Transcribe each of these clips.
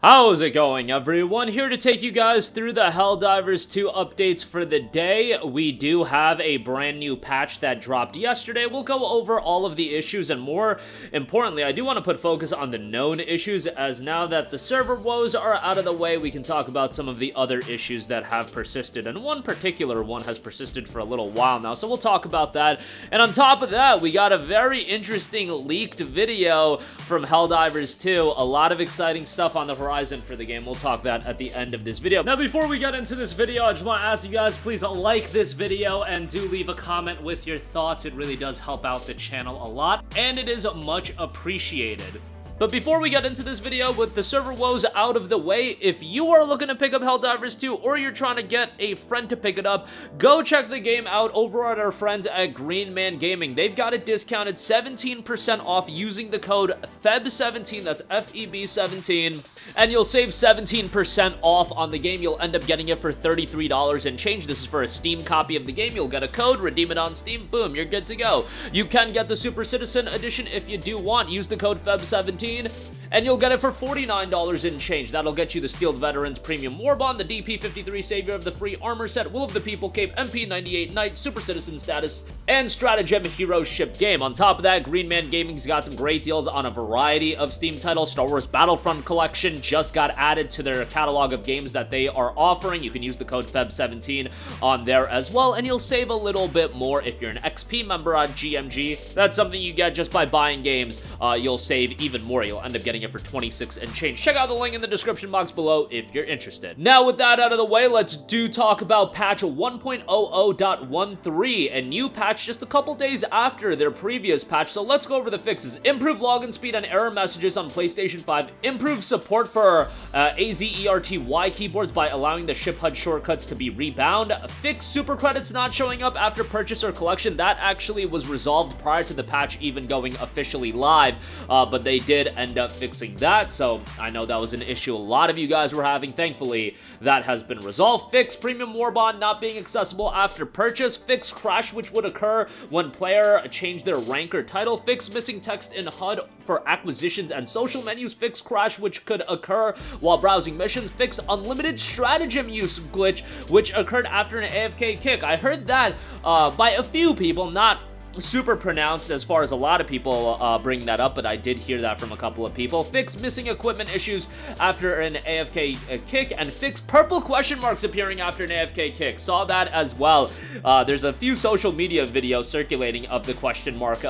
How's it going, everyone? Here to take you guys through the Helldivers 2 updates for the day. We do have a brand new patch that dropped yesterday. We'll go over all of the issues, and more importantly, I do want to put focus on the known issues, as now that the server woes are out of the way, we can talk about some of the other issues that have persisted, and one particular one has persisted for a little while now, so we'll talk about that. And on top of that, we got a very interesting leaked video from Helldivers 2. A lot of exciting stuff on the horizon for the game. We'll talk that at the end of this video. Now, before we get into this video, I just want to ask you guys, please like this video and do leave a comment with your thoughts. It really does help out the channel a lot, and it is much appreciated. But before we get into this video, with the server woes out of the way, if you are looking to pick up Helldivers 2 or you're trying to get a friend to pick it up, go check the game out over at our friends at Green Man Gaming. They've got it discounted 17% off using the code FEB17, that's FEB17, and you'll save 17% off on the game. You'll end up getting it for $33 and change. This is for a Steam copy of the game. You'll get a code, redeem it on Steam, boom, you're good to go. You can get the Super Citizen Edition if you do want. Use the code FEB17, and you'll get it for $49 and change. That'll get you the Steeled Veterans Premium Warbond, the DP53 Savior of the Free Armor Set, Will of the People Cape, MP98 Knight, Super Citizen Status, and Stratagem Heroes Ship Game. On top of that, Green Man Gaming's got some great deals on a variety of Steam titles. Star Wars Battlefront Collection just got added to their catalog of games that they are offering. You can use the code FEB17 on there as well, and you'll save a little bit more if you're an XP member on GMG. That's something you get just by buying games. You'll save even more. You'll end up getting it for 26 and change. Check out the link in the description box below if you're interested. Now, with that out of the way, let's talk about patch 1.00.13, a new patch just a couple days after their previous patch. So let's go over the fixes. Improve login speed and error messages on PlayStation 5. Improve support for AZERTY keyboards by allowing the ship HUD shortcuts to be rebound. Fix super credits not showing up after purchase or collection. That actually was resolved prior to the patch even going officially live, but they did end up fixing that, so I know that was an issue a lot of you guys were having. Thankfully, that has been resolved. Fix Premium Warbond not being accessible after purchase. Fix crash which would occur when player changed their rank or title. Fix missing text in HUD for acquisitions and social menus. Fix crash which could occur while browsing missions. Fix unlimited stratagem use glitch which occurred after an AFK kick. I heard that by a few people, not super pronounced as far as a lot of people bring that up, but I did hear that from a couple of people. Fix missing equipment issues after an AFK kick, and fix purple question marks appearing after an AFK kick. Saw that as well. There's a few social media videos circulating of the question mark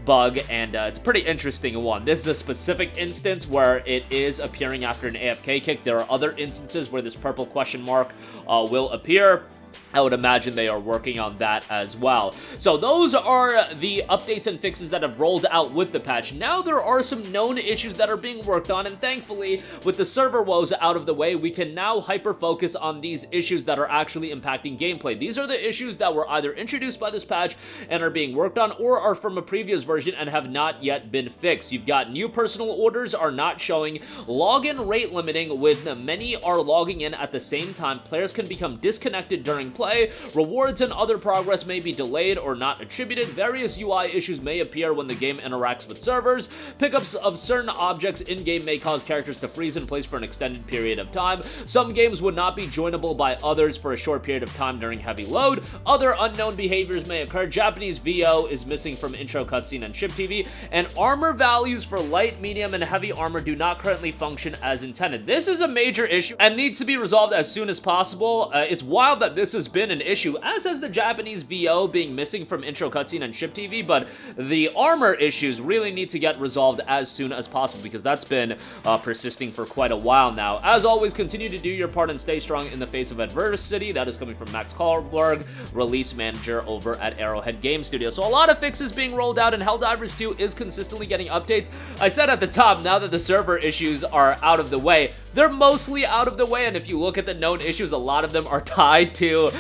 bug, and it's a pretty interesting one. This is a specific instance where it is appearing after an AFK kick. There are other instances where this purple question mark will appear. I would imagine they are working on that as well. So those are the updates and fixes that have rolled out with the patch. Now there are some known issues that are being worked on, and thankfully, with the server woes out of the way, we can now hyper-focus on these issues that are actually impacting gameplay. These are the issues that were either introduced by this patch and are being worked on, or are from a previous version and have not yet been fixed. You've got new personal orders are not showing, login rate limiting with many are logging in at the same time. Players can become disconnected during play. Rewards and other progress may be delayed or not attributed. Various UI issues may appear when the game interacts with servers. Pickups of certain objects in-game may cause characters to freeze in place for an extended period of time. Some games would not be joinable by others for a short period of time during heavy load. Other unknown behaviors may occur. Japanese VO is missing from intro cutscene and ship TV, and armor values for light, medium, and heavy armor do not currently function as intended. This is a major issue and needs to be resolved as soon as possible. It's wild that this has been an issue, as has the Japanese VO being missing from intro cutscene and ship TV, but the armor issues really need to get resolved as soon as possible, because that's been persisting for quite a while now. As always, continue to do your part and stay strong in the face of adversity. That is coming from Max Karlberg, release manager over at Arrowhead Game Studio. So a lot of fixes being rolled out, and Helldivers 2 is consistently getting updates. I said at the top, now that the server issues are out of the way, they're mostly out of the way, and if you look at the known issues, a lot of them are tied to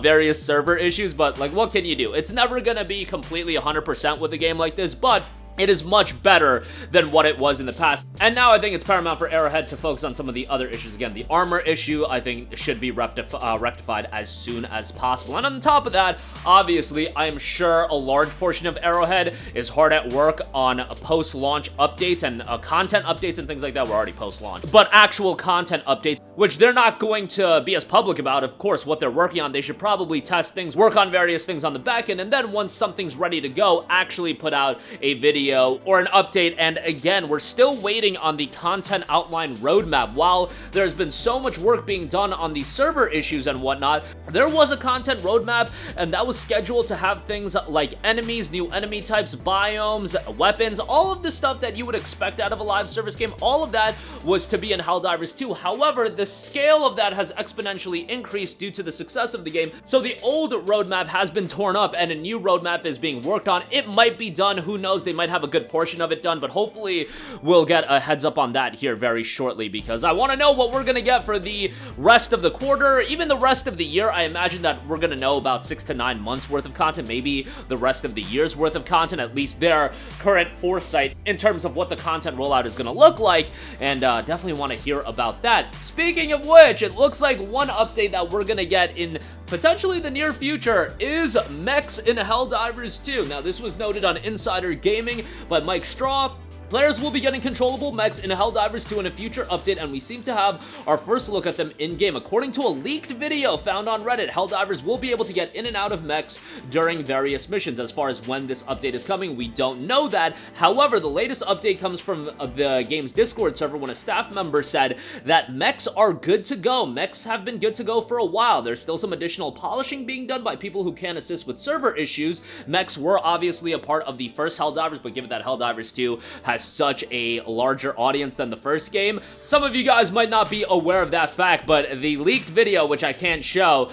various server issues, but like, what can you do? It's never gonna be completely 100% with a game like this, but it is much better than what it was in the past. And now I think it's paramount for Arrowhead to focus on some of the other issues. Again, the armor issue, I think, should be rectified as soon as possible. And on top of that, obviously, I am sure a large portion of Arrowhead is hard at work on post-launch updates and content updates and things like that. We're already post-launch. But actual content updates, which they're not going to be as public about. Of course, what they're working on, they should probably test things, work on various things on the back end, and then once something's ready to go, actually put out a video or an update. And again, we're still waiting on the content outline roadmap. While there's been so much work being done on the server issues and whatnot, there was a content roadmap, and that was scheduled to have things like enemies, new enemy types, biomes, weapons, all of the stuff that you would expect out of a live service game. All of that was to be in Helldivers 2. However, the scale of that has exponentially increased due to the success of the game. So the old roadmap has been torn up and a new roadmap is being worked on. It might be done, who knows, they might have a good portion of it done, but hopefully we'll get a heads up on that here very shortly, because I want to know what we're gonna get for the rest of the quarter, even the rest of the year. I imagine that we're gonna know about 6 to 9 months worth of content, maybe the rest of the year's worth of content, at least their current foresight in terms of what the content rollout is gonna look like, and definitely want to hear about that. Speaking of which, it looks like one update that we're gonna get in potentially the near future is mechs in Helldivers 2. Now, this was noted on Insider Gaming by Mike Straw. Players will be getting controllable mechs in Helldivers 2 in a future update, and we seem to have our first look at them in-game. According to a leaked video found on Reddit, Helldivers will be able to get in and out of mechs during various missions. As far as when this update is coming, we don't know that. However, the latest update comes from the game's Discord server when a staff member said that mechs are good to go. Mechs have been good to go for a while. There's still some additional polishing being done by people who can assist with server issues. Mechs were obviously a part of the first Helldivers, but given that Helldivers 2 has such a larger audience than the first game, some of you guys might not be aware of that fact, but the leaked video, which I can't show,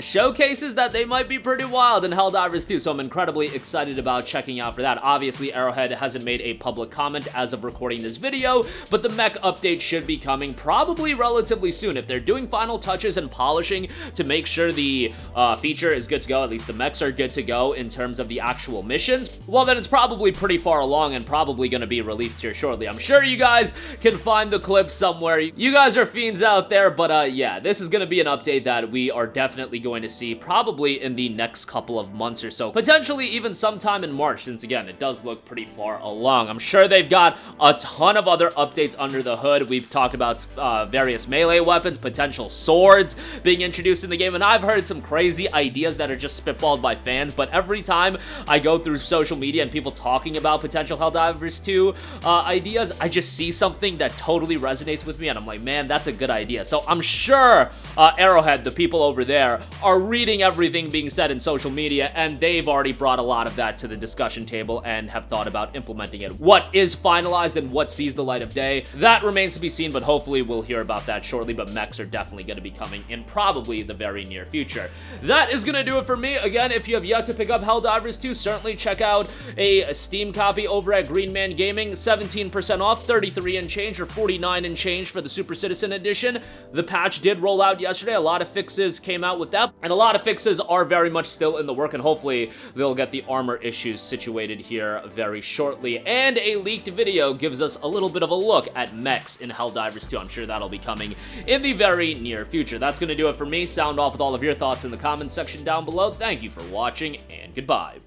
showcases that they might be pretty wild in Helldivers 2, so I'm incredibly excited about checking out for that. Obviously, Arrowhead hasn't made a public comment as of recording this video, but the mech update should be coming probably relatively soon. If they're doing final touches and polishing to make sure the feature is good to go, at least the mechs are good to go in terms of the actual missions, well, then it's probably pretty far along and probably going to be released here shortly. I'm sure you guys can find the clip somewhere. You guys are fiends out there, but yeah, this is going to be an update that we are definitely going to see probably in the next couple of months or so, potentially even sometime in March, since again, it does look pretty far along. I'm sure they've got a ton of other updates under the hood. We've talked about various melee weapons, potential swords being introduced in the game, and I've heard some crazy ideas that are just spitballed by fans, but every time I go through social media and people talking about potential Helldivers 2 ideas, I just see something that totally resonates with me, and I'm like, man, that's a good idea. So I'm sure Arrowhead, the people over there, are reading everything being said in social media, and they've already brought a lot of that to the discussion table and have thought about implementing it. What is finalized and what sees the light of day, that remains to be seen, but hopefully we'll hear about that shortly. But mechs are definitely going to be coming in probably the very near future. That is going to do it for me. Again, if you have yet to pick up Helldivers 2, certainly check out a Steam copy over at Green Man Gaming. 17% off, 33 and change, or 49 and change for the Super Citizen Edition. The patch did roll out yesterday. A lot of fixes came out with that, and a lot of fixes are very much still in the work, and hopefully they'll get the armor issues situated here very shortly. And a leaked video gives us a little bit of a look at mechs in Helldivers 2. I'm sure that'll be coming in the very near future. That's going to do it for me. Sound off with all of your thoughts in the comments section down below. Thank you for watching, and goodbye.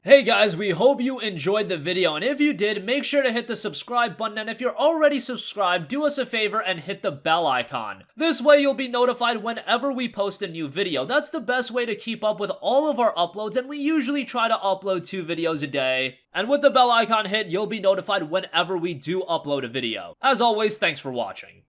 Hey guys, we hope you enjoyed the video, and if you did, make sure to hit the subscribe button, and if you're already subscribed, do us a favor and hit the bell icon. This way you'll be notified whenever we post a new video. That's the best way to keep up with all of our uploads, and we usually try to upload 2 videos a day. And with the bell icon hit, you'll be notified whenever we do upload a video. As always, thanks for watching.